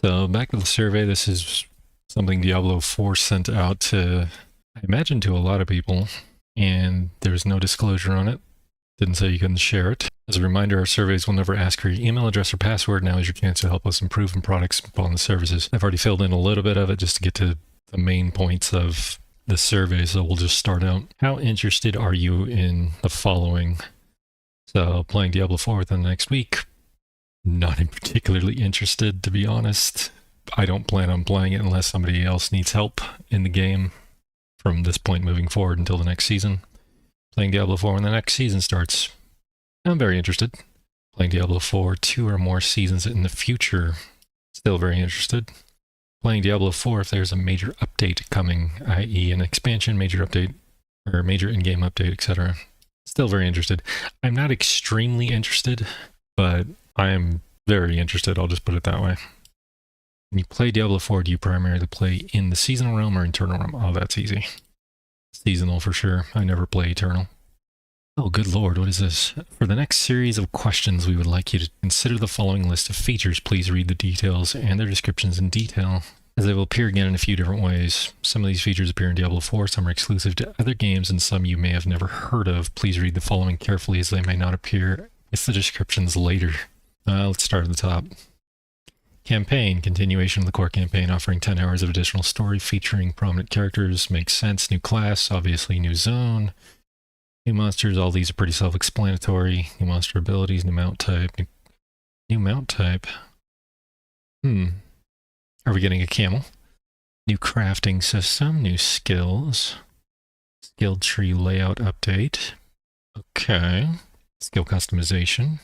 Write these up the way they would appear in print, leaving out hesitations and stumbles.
So back to the survey. This is something Diablo 4 sent out to, I imagine, to a lot of people, and there's no disclosure on it. Didn't say you couldn't share it. As a reminder, our surveys will never ask for your email address or password. Now is your chance to help us improve in products upon the services. I've already filled in a little bit of it just to get to the main points of the survey, so we'll just start out. How interested are you in the following? So playing Diablo 4 within the next week. Not particularly interested, to be honest. I don't plan on playing it unless somebody else needs help in the game from this point moving forward until the next season. Playing Diablo 4 when the next season starts. I'm very interested. Playing Diablo 4 2 or more seasons in the future. Still very interested. Playing Diablo 4 if there's a major update coming, i.e. an expansion, major update, or major in-game update, etc. Still very interested. I'm not extremely interested, but I am very interested, I'll just put it that way. When you play Diablo 4, do you primarily play in the seasonal realm or eternal realm? Oh, that's easy. Seasonal for sure. I never play eternal. Oh, good lord, what is this? For the next series of questions, we would like you to consider the following list of features. Please read the details and their descriptions in detail, as they will appear again in a few different ways. Some of these features appear in Diablo 4, some are exclusive to other games, and some you may have never heard of. Please read the following carefully, as they may not appear with the descriptions later. Let's start at the top. Campaign. Continuation of the core campaign, offering 10 hours of additional story featuring prominent characters. Makes sense. New class, obviously new zone. New monsters, all these are pretty self-explanatory. New monster abilities, new mount type. New mount type. Are we getting a camel? New crafting system, new skills. Skill tree layout update. Okay. Skill customization.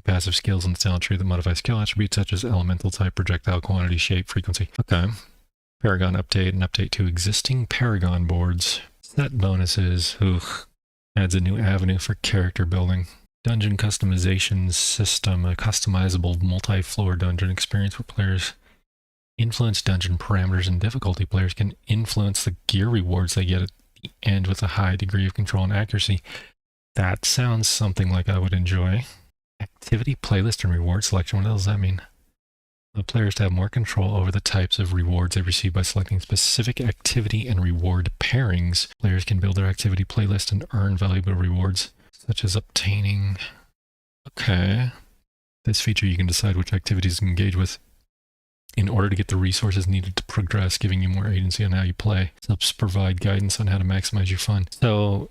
Passive skills in the talent tree that modify skill attributes such as elemental type, projectile quantity, shape, frequency. Okay. Paragon update, an update to existing Paragon boards. Set bonuses. Adds a new avenue for character building. Dungeon customization system, a customizable multi-floor dungeon experience where players influence dungeon parameters and difficulty. Players can influence the gear rewards they get at the end with a high degree of control and accuracy. That sounds something like I would enjoy. Activity, playlist, and reward selection. What does that mean? The players to have more control over the types of rewards they receive by selecting specific activity and reward pairings. Players can build their activity playlist and earn valuable rewards, such as obtaining... Okay. This feature, you can decide which activities to engage with in order to get the resources needed to progress, giving you more agency on how you play. It helps provide guidance on how to maximize your fun. So,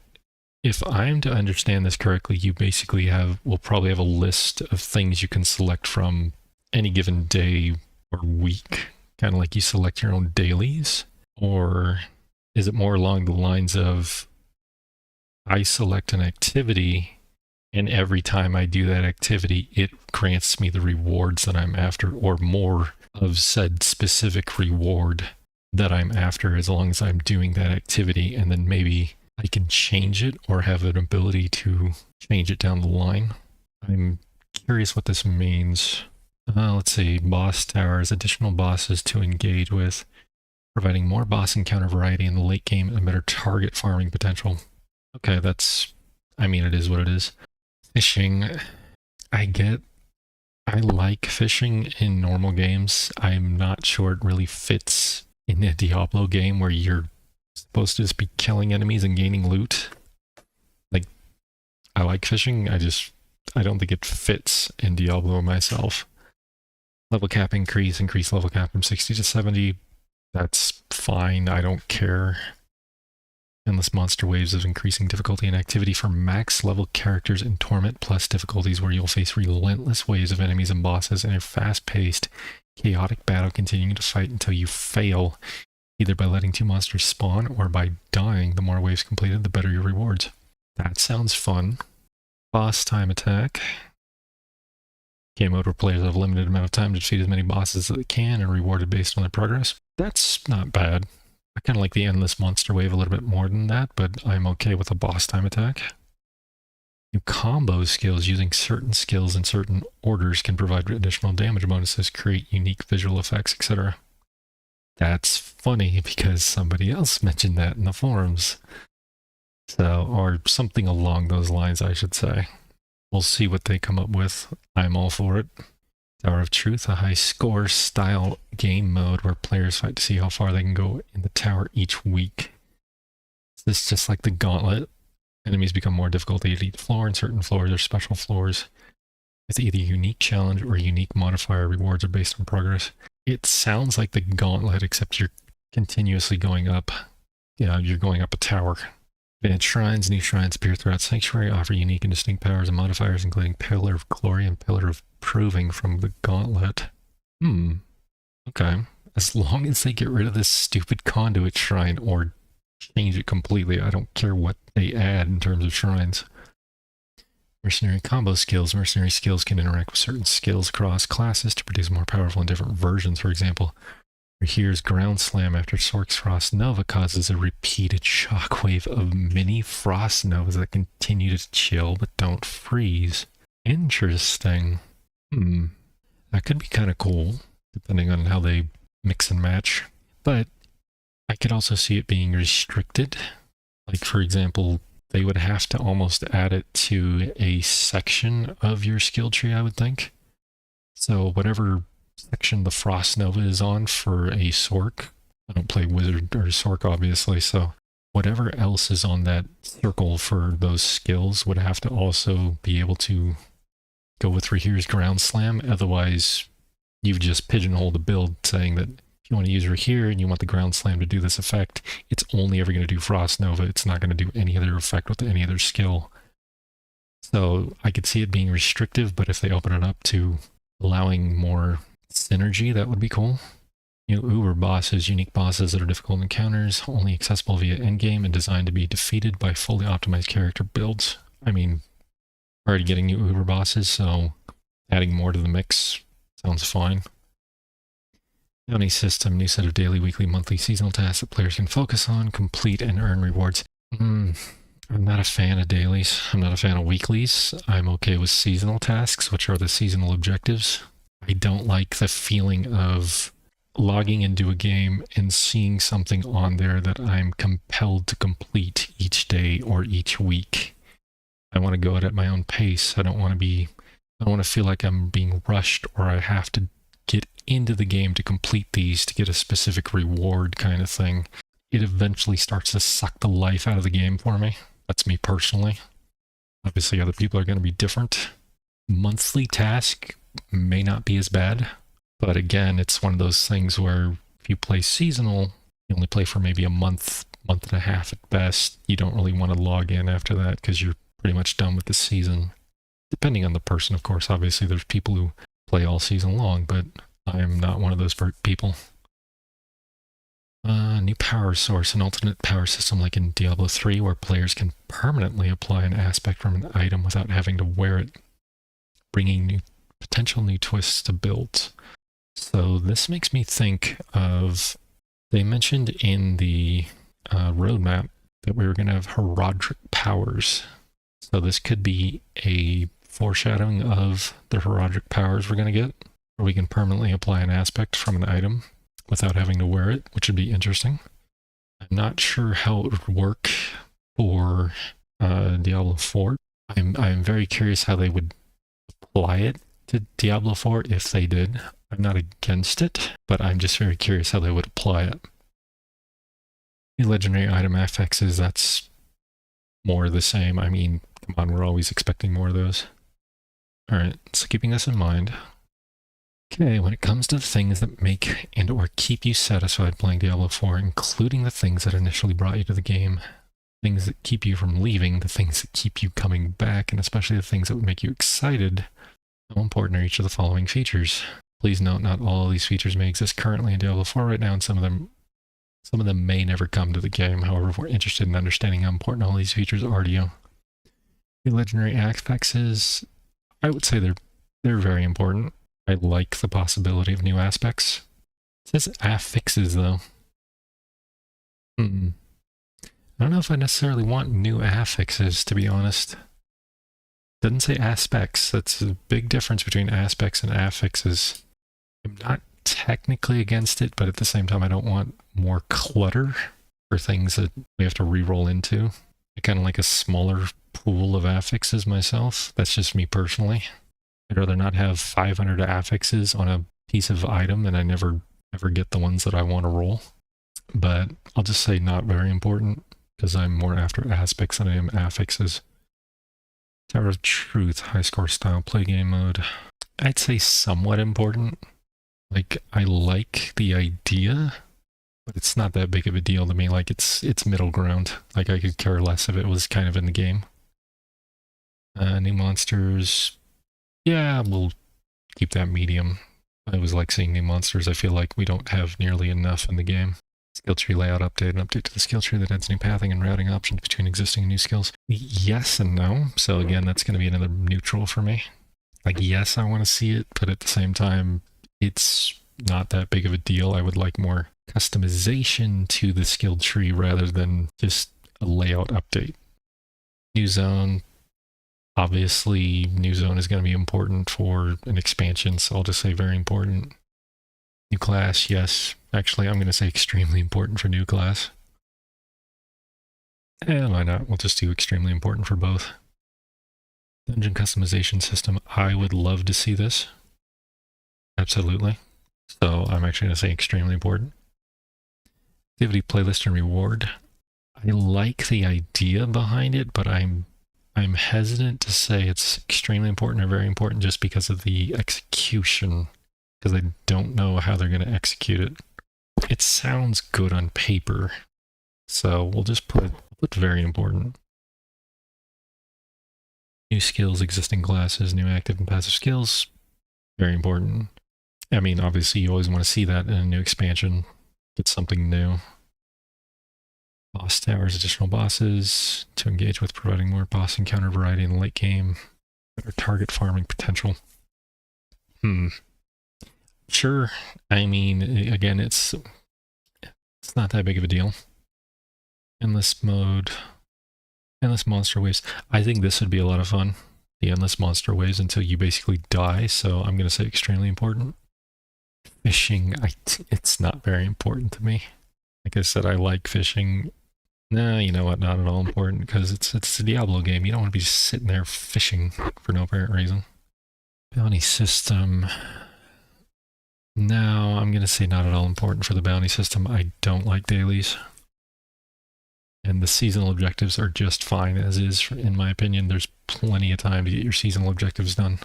if I'm to understand this correctly, you basically will probably have a list of things you can select from any given day or week, kind of like you select your own dailies? Or is it more along the lines of I select an activity and every time I do that activity, it grants me the rewards that I'm after, or more of said specific reward that I'm after as long as I'm doing that activity, and then maybe I can change it or have an ability to change it down the line? I'm curious what this means. Let's see. Boss towers, additional bosses to engage with, providing more boss encounter variety in the late game and better target farming potential. Okay, it is what it is. Fishing. I like fishing in normal games. I'm not sure it really fits in a Diablo game where you're supposed to just be killing enemies and gaining loot. Like, I like fishing, I don't think it fits in Diablo myself. Level cap increase level cap from 60 to 70. That's fine, I don't care. Endless monster waves of increasing difficulty and activity for max level characters in Torment plus difficulties, where you'll face relentless waves of enemies and bosses in a fast-paced, chaotic battle, continuing to fight until you fail, either by letting 2 monsters spawn or by dying. The more waves completed, the better your rewards. That sounds fun. Boss time attack. Game mode where players have a limited amount of time to defeat as many bosses as they can and rewarded based on their progress. That's not bad. I kind of like the endless monster wave a little bit more than that, but I'm okay with a boss time attack. New combo skills. Using certain skills in certain orders can provide additional damage bonuses, create unique visual effects, etc. That's funny because somebody else mentioned that in the forums. So, or something along those lines, I should say. We'll see what they come up with. I'm all for it. Tower of Truth, a high score style game mode where players fight to see how far they can go in the tower each week. This is just like the Gauntlet. Enemies become more difficult at each floor, and certain floors are special floors with either unique challenge or unique modifier. Rewards are based on progress. It sounds like the Gauntlet, except you're continuously going up. Yeah, you're going up a tower. Advanced shrines, new shrines appear throughout Sanctuary, offer unique and distinct powers and modifiers, including Pillar of Glory and Pillar of Proving from the Gauntlet. Okay. As long as they get rid of this stupid conduit shrine or change it completely, I don't care what they add in terms of shrines. Mercenary combo skills. Mercenary skills can interact with certain skills across classes to produce more powerful and different versions. For example, here's Ground Slam after Sork's Frost Nova causes a repeated shockwave of mini Frost Novas that continue to chill but don't freeze. Interesting. That could be kind of cool, depending on how they mix and match. But I could also see it being restricted. Like, for example, they would have to almost add it to a section of your skill tree, I would think. So whatever section the Frost Nova is on for a Sork, I don't play Wizard or Sork, obviously, so whatever else is on that circle for those skills would have to also be able to go with Rahir's Ground Slam. Otherwise, you've just pigeonholed a build saying that if you want to use Rahir and you want the Ground Slam to do this effect, it's only ever going to do Frost Nova. It's not going to do any other effect with any other skill. So I could see it being restrictive, but if they open it up to allowing more synergy, that would be cool. Uber bosses, unique bosses that are difficult encounters, only accessible via endgame and designed to be defeated by fully optimized character builds. I mean, already getting new Uber bosses, so adding more to the mix sounds fine. Bounty system, new set of daily, weekly, monthly, seasonal tasks that players can focus on, complete, and earn rewards. I'm not a fan of dailies. I'm not a fan of weeklies. I'm okay with seasonal tasks, which are the seasonal objectives. I don't like the feeling of logging into a game and seeing something on there that I'm compelled to complete each day or each week. I want to go at my own pace. I don't want to feel like I'm being rushed or I have to get into the game to complete these to get a specific reward kind of thing. It eventually starts to suck the life out of the game for me. That's me personally. Obviously, other people are going to be different. Monthly task may not be as bad, but again, it's one of those things where if you play seasonal, you only play for maybe a month and a half at best. You don't really want to log in after that because you're pretty much done with the season. Depending on the person, of course. Obviously, there's people who play all season long, but I'm not one of those people. New power source, an alternate power system like in Diablo 3 where players can permanently apply an aspect from an item without having to wear it, bringing potential new twists to builds. So this makes me think of, they mentioned in the roadmap that we were going to have heraldic powers. So this could be a foreshadowing of the heraldic powers we're going to get, where we can permanently apply an aspect from an item without having to wear it, which would be interesting. I'm not sure how it would work for Diablo 4. I'm very curious how they would apply it to Diablo 4 if they did. I'm not against it, but I'm just very curious how they would apply it. The legendary item affixes, that's more the same. I mean, come on, we're always expecting more of those. Alright, so keeping this in mind. Okay, when it comes to the things that make and or keep you satisfied playing Diablo 4, including the things that initially brought you to the game, things that keep you from leaving, the things that keep you coming back, and especially the things that would make you excited, how important are each of the following features? Please note, not all of these features may exist currently in Diablo 4 right now, and some of them may never come to the game. However, if we're interested in understanding how important all these features are to you. The legendary affixes, I would say they're very important. I like the possibility of new aspects. It says affixes, though. I don't know if I necessarily want new affixes, to be honest. Doesn't say aspects. That's a big difference between aspects and affixes. I'm not technically against it, but at the same time, I don't want more clutter for things that we have to re-roll into. I kind of like a smaller pool of affixes myself. That's just me personally. I'd rather not have 500 affixes on a piece of item and I never ever get the ones that I want to roll. But I'll just say not very important because I'm more after aspects than I am affixes. Tower of Truth, high score style play game mode. I'd say somewhat important. Like, I like the idea, but it's not that big of a deal to me. Like, it's middle ground. Like, I could care less if it was kind of in the game. New monsters. Yeah, we'll keep that medium. I always like seeing new monsters. I feel like we don't have nearly enough in the game. Skill tree layout update. An update to the skill tree that adds new pathing and routing options between existing and new skills. Yes and no. So again, that's going to be another neutral for me. Like, yes, I want to see it, but at the same time, it's not that big of a deal. I would like more customization to the skill tree rather than just a layout update. New zone. Obviously, new zone is going to be important for an expansion, so I'll just say very important. New class, yes. Actually, I'm going to say extremely important for new class. And why not? We'll just do extremely important for both. Dungeon customization system. I would love to see this. Absolutely. So I'm actually going to say extremely important. Activity playlist and reward. I like the idea behind it, but I'm hesitant to say it's extremely important or very important just because of the execution, because I don't know how they're going to execute it. It sounds good on paper, so we'll just put very important. New skills, existing classes, new active and passive skills, very important. I mean, obviously you always want to see that in a new expansion. Get something new. Boss towers, additional bosses to engage with, providing more boss encounter variety in the late game. Better target farming potential. Sure. I mean, again, it's not that big of a deal. Endless mode. Endless monster waves. I think this would be a lot of fun. The endless monster waves until you basically die, so I'm going to say extremely important. Fishing, it's not very important to me. Like I said, I like fishing. Nah, you know what? Not at all important because it's a Diablo game. You don't want to be just sitting there fishing for no apparent reason. Bounty system. No, I'm going to say not at all important for the bounty system. I don't like dailies. And the seasonal objectives are just fine as is, in my opinion. There's plenty of time to get your seasonal objectives done.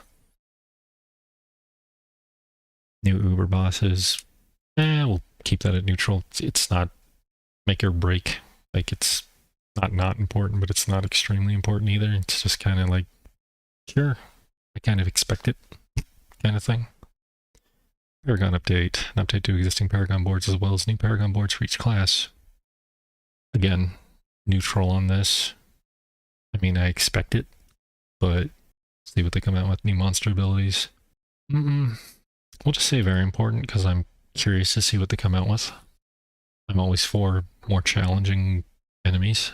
New Uber bosses. We'll keep that at neutral. It's not make or break. Like, it's not important, but it's not extremely important either. It's just kind of like, sure, I kind of expect it kind of thing. Paragon update. An update to existing Paragon boards as well as new Paragon boards for each class. Again, neutral on this. I mean, I expect it, but see what they come out with. New monster abilities. We'll just say very important because I'm curious to see what they come out with. I'm always for more challenging enemies.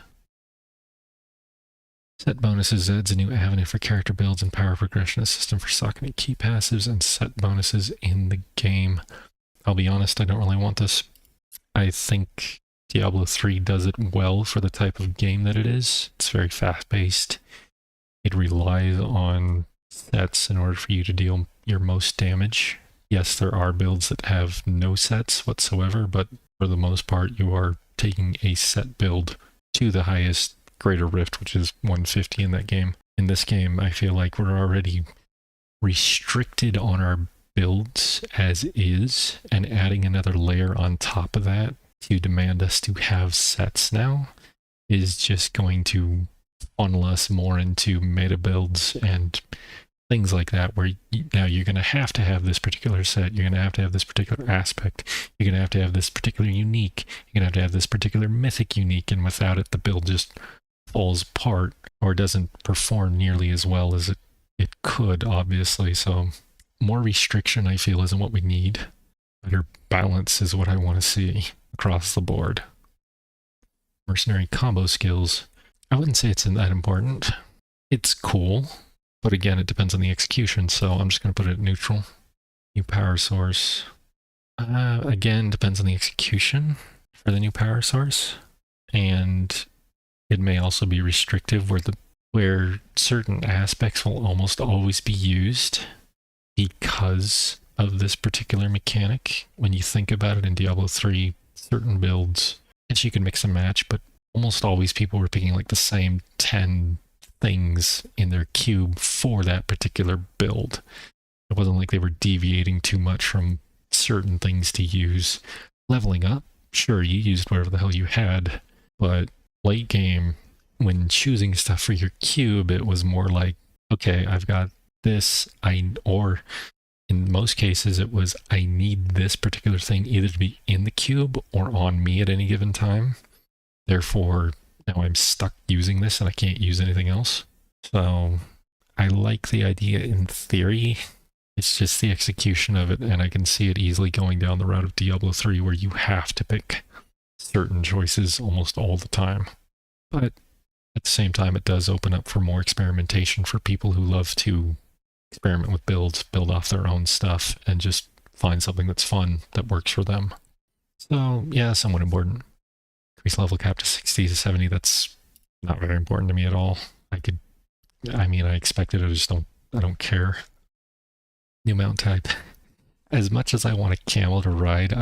Set bonuses adds a new avenue for character builds and power progression, a system for socketing key passives and set bonuses in the game. I'll be honest, I don't really want this. I think Diablo 3 does it well for the type of game that it is. It's very fast-paced. It relies on sets in order for you to deal your most damage. Yes, there are builds that have no sets whatsoever, but for the most part, you are taking a set build to the highest greater rift, which is 150 in that game. In this game, I feel like we're already restricted on our builds as is, and adding another layer on top of that to demand us to have sets now is just going to funnel us more into meta builds and things like that, where now you're going to have this particular set, you're going to have this particular aspect, you're going to have this particular unique, you're going to have this particular mythic unique, and without it the build just falls apart or doesn't perform nearly as well as it could, obviously. So more restriction, I feel, isn't what we need. Better balance is what I want to see across the board. Mercenary combo skills. I wouldn't say it's that important. It's cool, but again, it depends on the execution, so I'm just going to put it at neutral. New power source. Again, depends on the execution for the new power source, and it may also be restrictive where certain aspects will almost always be used, because of this particular mechanic. When you think about it in Diablo 3, certain builds, and you can mix and match, but almost always people were picking like the same 10 things in their cube for that particular build. It wasn't like they were deviating too much from certain things to use. Leveling up, sure, you used whatever the hell you had, but late game, when choosing stuff for your cube, it was more like, okay, I've got this, or in most cases, it was, I need this particular thing either to be in the cube or on me at any given time. Therefore, now I'm stuck using this and I can't use anything else. So I like the idea in theory. It's just the execution of it, and I can see it easily going down the route of Diablo 3 where you have to pick certain choices almost all the time. But at the same time, it does open up for more experimentation for people who love to experiment with builds, build off their own stuff, and just find something that's fun that works for them. So yeah, somewhat important. Increase level cap to 60 to 70, that's not very important to me at all. I expected it, I don't care. New mount type. As much as I want a camel to ride,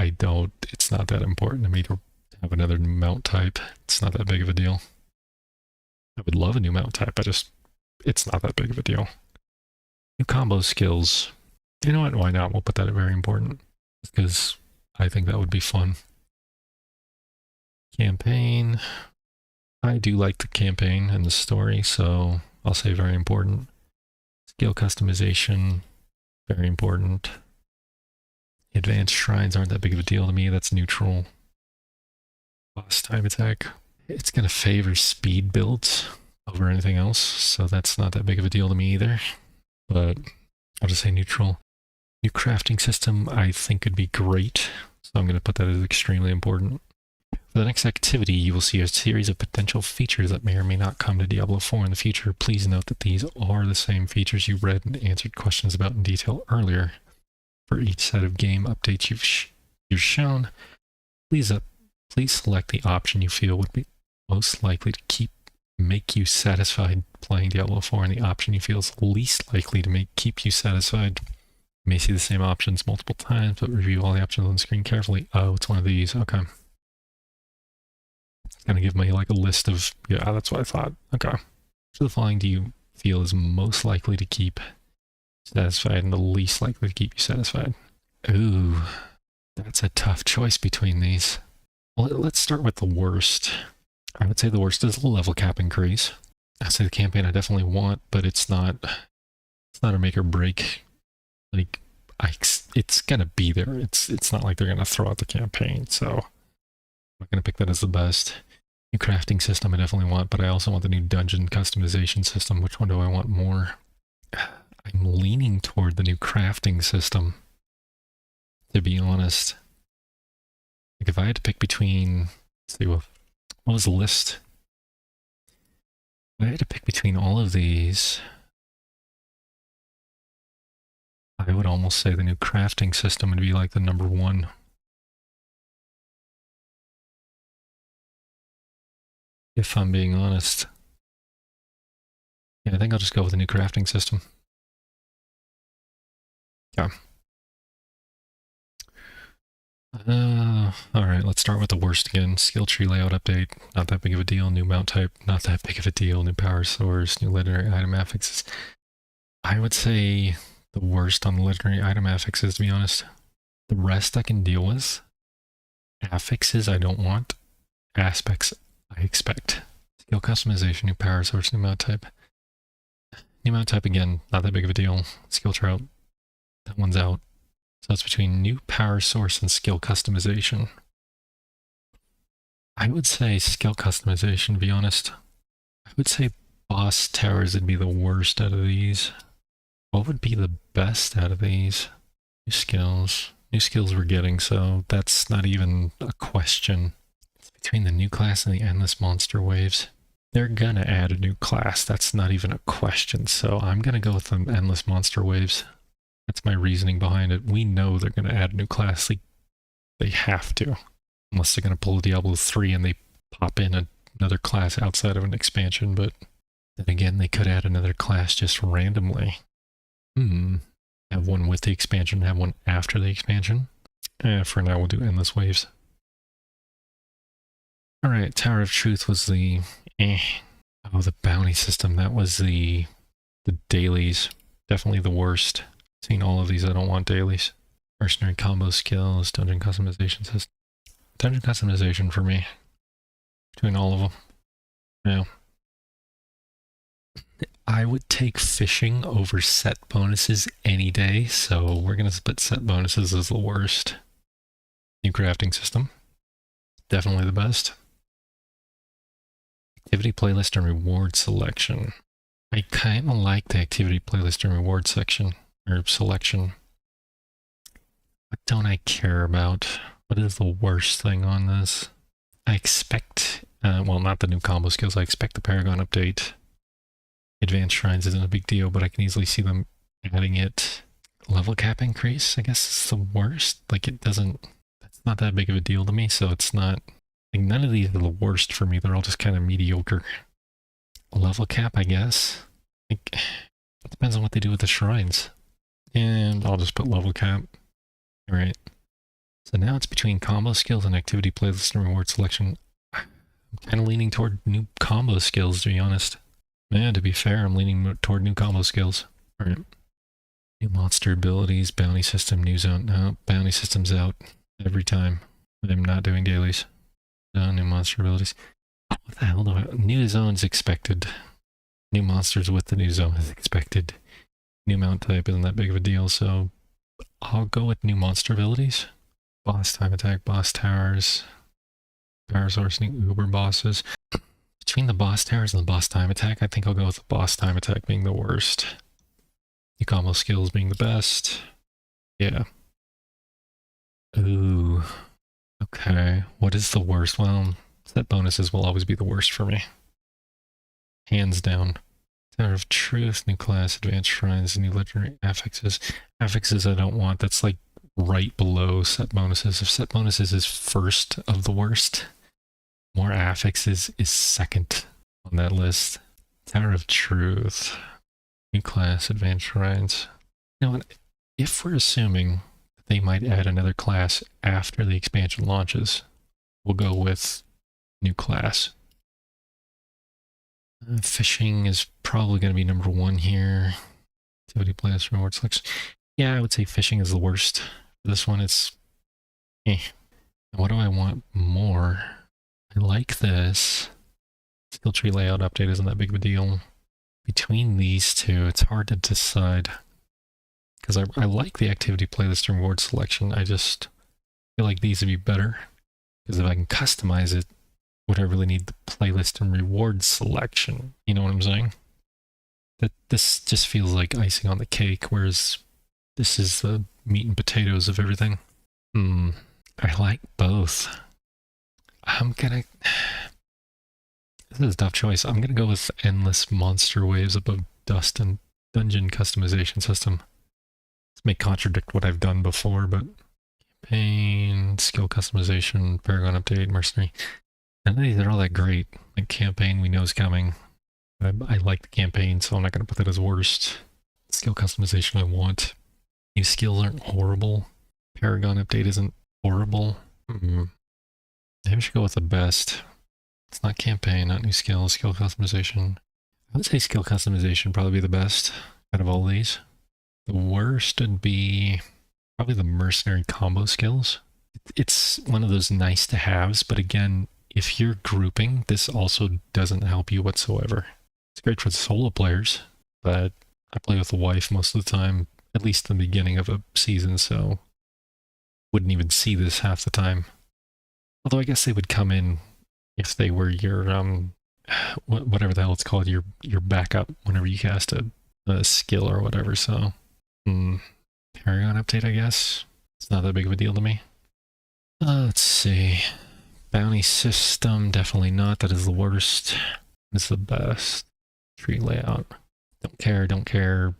it's not that important to me to have another new mount type. It's not that big of a deal. I would love a new mount type, it's not that big of a deal. New combo skills. You know what, why not? We'll put that at very important, because I think that would be fun. Campaign. I do like the campaign and the story, so I'll say very important. Skill customization. Very important. Advanced shrines aren't that big of a deal to me. That's neutral. Boss time attack. It's going to favor speed builds over anything else, so that's not that big of a deal to me either. But I'll just say neutral. New crafting system I think could be great, so I'm going to put that as extremely important. For the next activity, you will see a series of potential features that may or may not come to Diablo 4 in the future. Please note that these are the same features you read and answered questions about in detail earlier. For each set of game updates you've shown, please select the option you feel would be most likely to make you satisfied playing Diablo 4, and the option you feel is least likely to keep you satisfied. You may see the same options multiple times, but review all the options on the screen carefully. Oh, it's one of these. Okay. It's going to give me like a list of, yeah, that's what I thought. Okay. So the following do you feel is most likely to keep satisfied and the least likely to keep you satisfied? Ooh, that's a tough choice between these. Well, let's start with the worst. I would say the worst is the level cap increase. I'd say the campaign I definitely want, but it's not a make or break. Like, it's gonna be there. It's not like they're gonna throw out the campaign, so I'm not gonna pick that as the best. New crafting system I definitely want, but I also want the new dungeon customization system. Which one do I want more? I'm leaning toward the new crafting system, to be honest. Like if I had to pick between, let's see, what was the list? If I had to pick between all of these, I would almost say the new crafting system would be like the number one. If I'm being honest. Yeah, I think I'll just go with the new crafting system. Yeah. Alright, let's start with the worst again. Skill tree layout update, not that big of a deal. New mount type, not that big of a deal. New power source, new legendary item affixes. I would say the worst on the legendary item affixes, to be honest. The rest I can deal with. Affixes I don't want. Aspects I expect. Skill customization, new power source, new mount type. New mount type again, not that big of a deal. Skill tree out, that one's out. So it's between new power source and skill customization. I would say skill customization, to be honest. I would say boss towers would be the worst out of these. What would be the best out of these? New skills. New skills we're getting, so that's not even a question. It's between the new class and the endless monster waves. They're gonna add a new class. That's not even a question, so I'm gonna go with the endless monster waves. That's my reasoning behind it. We know they're going to add a new class. They have to. Unless they're going to pull Diablo 3 and they pop in another class outside of an expansion. But then again, they could add another class just randomly. Have one with the expansion, have one after the expansion. For now, we'll do endless waves. Alright, Tower of Truth was the Oh, the bounty system. That was the dailies. Definitely the worst. Seen all of these, I don't want dailies. Mercenary combo skills, dungeon customization system. Dungeon customization for me. Between all of them. Yeah. I would take fishing over set bonuses any day, so we're going to split set bonuses as the worst. New crafting system. Definitely the best. Activity playlist and reward selection. I kind of like the activity playlist and reward section, or selection. What don't I care about? What is the worst thing on this? I expect, well, not the new combo skills, I expect the Paragon update. Advanced Shrines isn't a big deal, but I can easily see them adding it. Level cap increase, I guess, is the worst. Like, it doesn't, that's not that big of a deal to me, so it's not, like, none of these are the worst for me. They're all just kind of mediocre. Level cap, I guess. Like, it depends on what they do with the shrines. And I'll just put level cap. Alright. So now it's between combo skills and activity playlist and reward selection. I'm kind of leaning toward new combo skills, to be honest. Yeah, to be fair, I'm leaning toward new combo skills. Alright. New monster abilities, bounty system, new zone. No, bounty system's out every time. I'm not doing dailies. No, new monster abilities. What the hell do I... New zone's expected. New monsters with the new zone is expected. New mount type isn't that big of a deal, so I'll go with new monster abilities. Boss time attack, boss towers, power source, new uber bosses. Between the boss towers and the boss time attack, I think I'll go with the boss time attack being the worst. New combo skills being the best. Yeah. Ooh. Okay. What is the worst? Well, set bonuses will always be the worst for me. Hands down. Tower of Truth, new class, advanced shrines, new legendary affixes. Affixes I don't want. That's like right below set bonuses. If set bonuses is first of the worst, more affixes is second on that list. Tower of Truth, new class, advanced shrines. You know what? If we're assuming that they might add another class after the expansion launches, we'll go with new class. Fishing is probably going to be number one here. Activity playlist reward selection. Yeah, I would say fishing is the worst. This one, it's What do I want more? I like this. Skill tree layout update isn't that big of a deal. Between these two, it's hard to decide. Because I like the activity playlist and reward selection. I just feel like these would be better. Because if I can customize it, would I really need the playlist and reward selection? You know what I'm saying? That this just feels like icing on the cake, whereas this is the meat and potatoes of everything. I like both. This is a tough choice. I'm gonna go with endless monster waves above dust and dungeon customization system. This may contradict what I've done before, but campaign, skill customization, Paragon update, mercenary. None of these are all that great. Like campaign, we know is coming. I like the campaign, so I'm not going to put that as worst. Skill customization I want. New skills aren't horrible. Paragon update isn't horrible. Maybe I should go with the best. It's not campaign, not new skills. Skill customization. I would say skill customization probably be the best out of all these. The worst would be probably the mercenary combo skills. It's one of those nice to haves, but again, if you're grouping, this also doesn't help you whatsoever. It's great for the solo players, but I play with a wife most of the time, at least in the beginning of a season, so wouldn't even see this half the time. Although I guess they would come in if they were your, whatever the hell it's called, your backup whenever you cast a skill or whatever, so. Paragon update, I guess. It's not that big of a deal to me. Let's see. Bounty system, definitely not. That is the worst. It's the best. Tree layout. Don't care.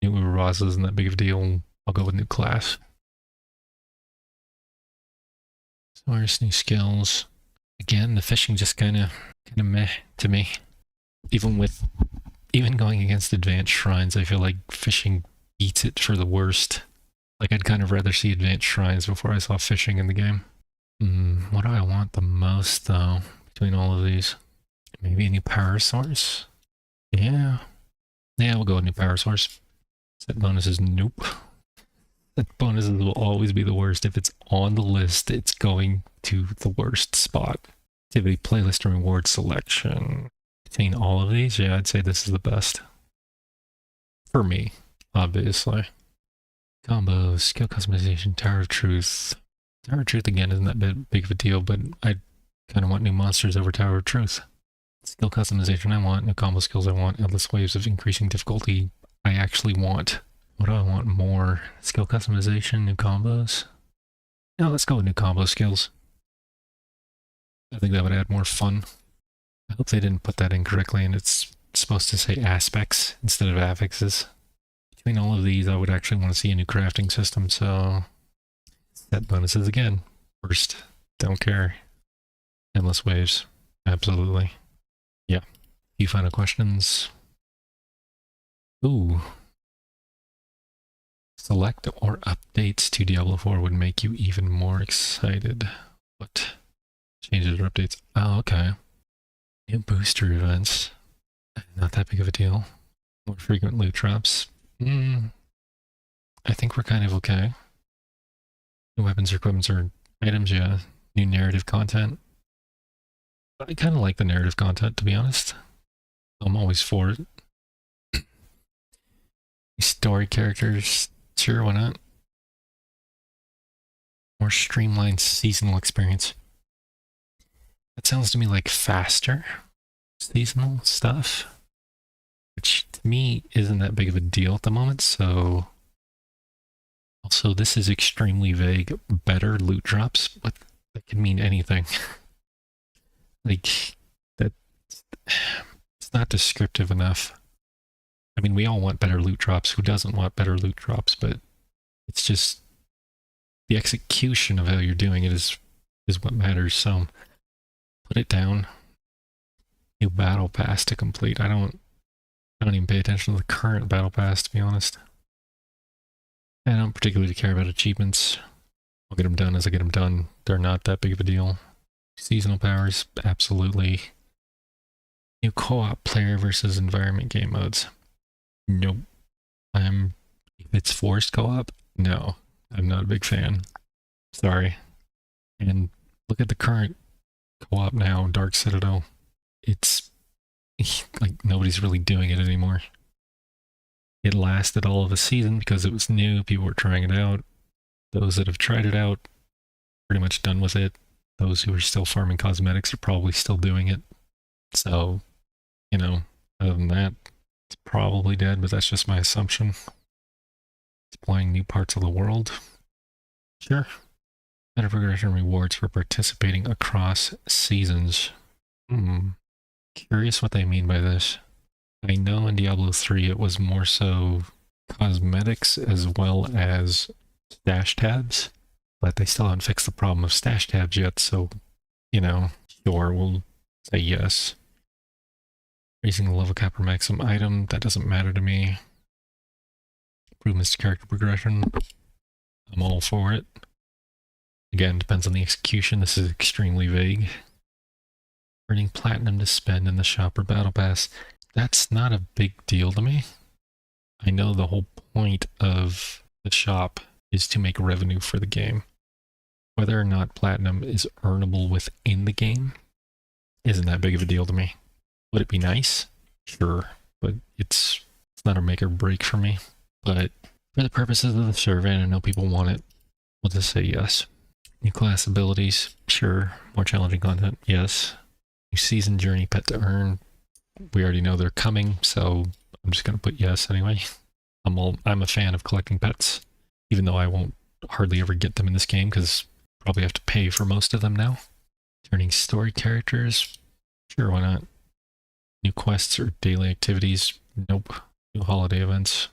New Uber bosses isn't that big of a deal. I'll go with new class. Source, new skills. Again, the fishing just kind of meh to me. Even going against advanced shrines, I feel like fishing eats it for the worst. Like, I'd kind of rather see advanced shrines before I saw fishing in the game. What do I want the most, though, between all of these? Maybe a new power source? Yeah. Yeah, we'll go with new power source. Set bonuses, nope. Set bonuses will always be the worst. If it's on the list, it's going to the worst spot. Activity, playlist, and reward selection. Between all of these, yeah, I'd say this is the best. For me, obviously. Combos, skill customization, Tower of Truth. Tower of Truth, again, isn't that big of a deal, but I kind of want new monsters over Tower of Truth. Skill customization I want, new combo skills I want, endless waves of increasing difficulty I actually want. What do I want more? Skill customization, new combos? No, let's go with new combo skills. I think that would add more fun. I hope they didn't put that incorrectly and it's supposed to say aspects instead of affixes. Between all of these, I would actually want to see a new crafting system, so set bonuses again. First, don't care. Endless waves, absolutely. Yeah. Few final questions. Ooh. Select or updates to Diablo 4 would make you even more excited. What? Changes or updates? Oh, okay. New booster events. Not that big of a deal. More frequent loot drops. I think we're kind of okay. New weapons or equipment or items, yeah. New narrative content. I kind of like the narrative content, to be honest. I'm always for it. Story characters, sure, why not? More streamlined seasonal experience. That sounds to me like faster seasonal stuff, which to me isn't that big of a deal at the moment, so... Also, this is extremely vague. Better loot drops, but that could mean anything. Like, that... It's not descriptive enough. I mean, we all want better loot drops. Who doesn't want better loot drops? But it's just the execution of how you're doing it is what matters. So put it down. New battle pass to complete. I don't even pay attention to the current battle pass, to be honest. I don't particularly care about achievements. I'll get them done as I get them done. They're not that big of a deal. Seasonal powers, absolutely. New co-op player versus environment game modes. Nope. If it's forced co-op, no. I'm not a big fan. Sorry. And look at the current co-op now, Dark Citadel. It's like nobody's really doing it anymore. It lasted all of a season because it was new, people were trying it out. Those that have tried it out, pretty much done with it. Those who are still farming cosmetics are probably still doing it. So, you know, other than that, it's probably dead, but that's just my assumption. Deploying new parts of the world. Sure. Better progression rewards for participating across seasons. Curious what they mean by this. I know in Diablo 3 it was more so cosmetics as well as stash tabs, but they still haven't fixed the problem of stash tabs yet, so, you know, sure, we'll say yes. Raising the level cap or maximum item, that doesn't matter to me. Improvements to character progression, I'm all for it. Again, depends on the execution, this is extremely vague. Earning platinum to spend in the shop or battle pass, that's not a big deal to me. I know the whole point of the shop is to make revenue for the game. Whether or not platinum is earnable within the game isn't that big of a deal to me. Would it be nice? Sure, but it's not a make or break for me. But for the purposes of the survey, and I know people want it, we'll just say yes. New class abilities, sure. More challenging content, yes. New season journey pet to earn, we already know they're coming, so I'm just gonna put yes anyway. I'm a fan of collecting pets, even though I won't hardly ever get them in this game because probably have to pay for most of them now. Turning story characters, sure, why not? New quests or daily activities, nope. New holiday events,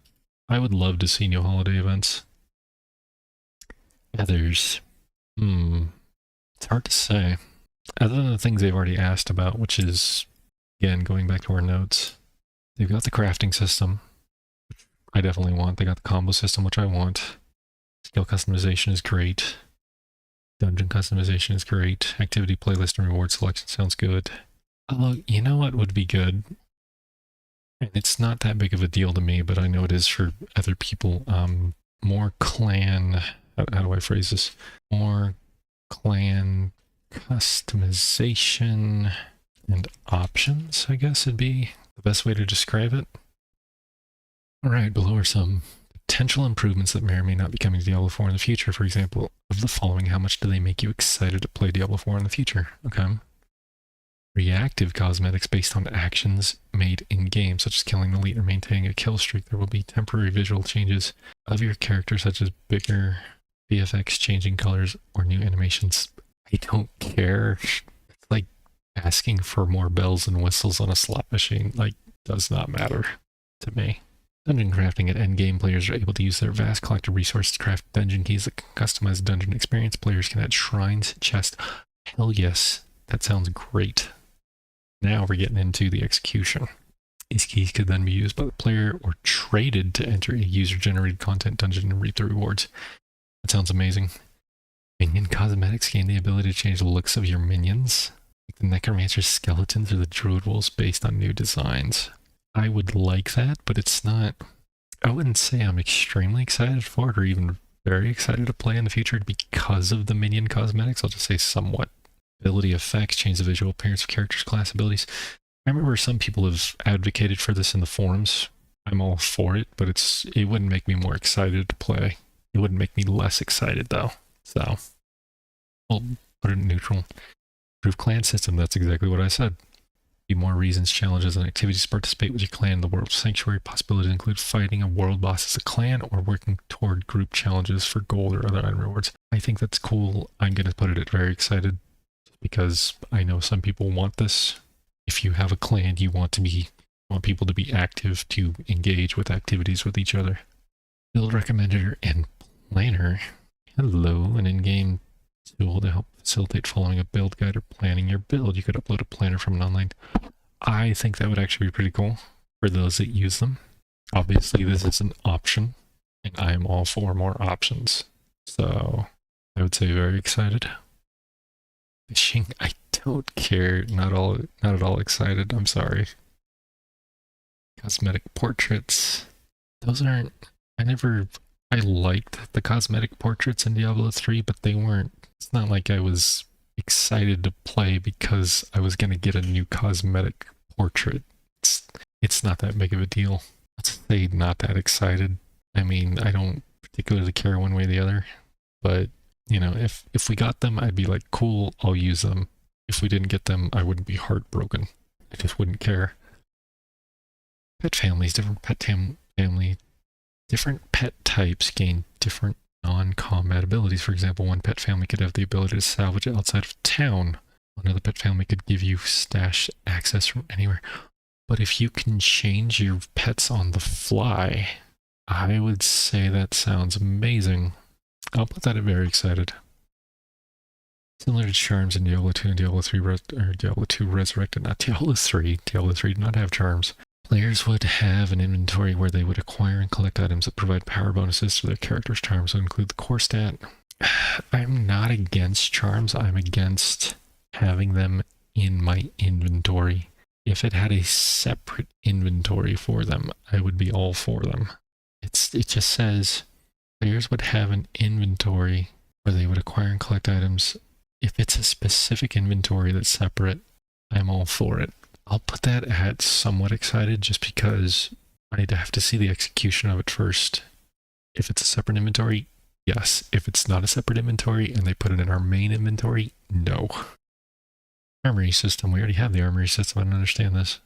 I would love to see new holiday events. Others, it's hard to say. Other than the things they've already asked about, which is, again, going back to our notes, they've got the crafting system, which I definitely want. They got the combo system, which I want. Skill customization is great. Dungeon customization is great. Activity playlist and reward selection sounds good. Oh, you know what would be good? And it's not that big of a deal to me, but I know it is for other people. More clan, how do I phrase this? More clan customization and options, I guess would be the best way to describe it. All right, below are some potential improvements that may or may not be coming to Diablo 4 in the future. For example, of the following, how much do they make you excited to play Diablo 4 in the future? Okay. Reactive cosmetics based on actions made in-game, such as killing the elite or maintaining a kill streak. There will be temporary visual changes of your character, such as bigger VFX, changing colors, or new animations. I don't care. It's like asking for more bells and whistles on a slot machine. Like, does not matter to me. Dungeon crafting. At endgame, players are able to use their vast collective resources to craft dungeon keys that can customize the dungeon experience. Players can add shrines, chests. Hell yes, that sounds great. Now we're getting into the execution. These keys could then be used by the player or traded to enter a user-generated content dungeon and reap the rewards. That sounds amazing. Minion cosmetics gain the ability to change the looks of your minions, like the necromancer's skeletons or the druid wolves based on new designs. I would like that, but it's not... I wouldn't say I'm extremely excited for it or even very excited to play in the future because of the minion cosmetics. I'll just say somewhat. Ability effects, change the visual appearance of characters' class abilities. I remember some people have advocated for this in the forums. I'm all for it, but it wouldn't make me more excited to play. It wouldn't make me less excited though. So I'll put it in neutral. Improve clan system, that's exactly what I said. Be more reasons, challenges, and activities to participate with your clan in the world sanctuary. Possibilities include fighting a world boss as a clan or working toward group challenges for gold or other item rewards. I think that's cool. I'm going to put it at very excited, because I know some people want this. If you have a clan, you want people to be active, to engage with activities with each other. Build recommender and planner. Hello, an in-game tool to help facilitate following a build guide or planning your build. You could upload a planner from an online. I think that would actually be pretty cool for those that use them. Obviously, this is an option, and I am all for more options. So I would say very excited. Fishing, I don't care. Not at all excited. I'm sorry. Cosmetic portraits. Those aren't... I liked the cosmetic portraits in Diablo 3, but they weren't... It's not like I was excited to play because I was going to get a new cosmetic portrait. It's not that big of a deal. Let's say not that excited. I mean, I don't particularly care one way or the other, but you know, if we got them, I'd be like, cool, I'll use them. If we didn't get them, I wouldn't be heartbroken. I just wouldn't care. Pet families, different pet types gain different non-combat abilities. For example, one pet family could have the ability to salvage outside of town. Another pet family could give you stash access from anywhere. But if you can change your pets on the fly, I would say that sounds amazing. I'll put that at very excited. Similar to charms in Diablo 2 and Diablo 3, Diablo 2 Resurrected, not Diablo 3. Diablo 3 did not have charms. Players would have an inventory where they would acquire and collect items that provide power bonuses to their character's charms, would include the core stat. I'm not against charms, I'm against having them in my inventory. If it had a separate inventory for them, I would be all for them. It just says players would have an inventory where they would acquire and collect items. If it's a specific inventory that's separate, I'm all for it. I'll put that at somewhat excited just because I'd have to see the execution of it first. If it's a separate inventory, yes. If it's not a separate inventory and they put it in our main inventory, no. Armory system. We already have the armory system. I don't understand this.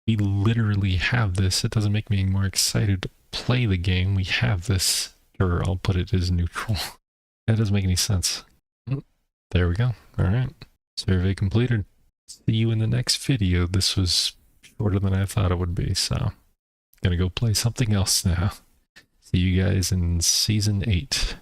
We literally have this. It doesn't make me any more excited to play the game. We have this. Or I'll put it as neutral. That doesn't make any sense. There we go. Alright. Survey completed. See you in the next video. This was shorter than I thought it would be, so gonna go play something else now. See you guys in Season 8.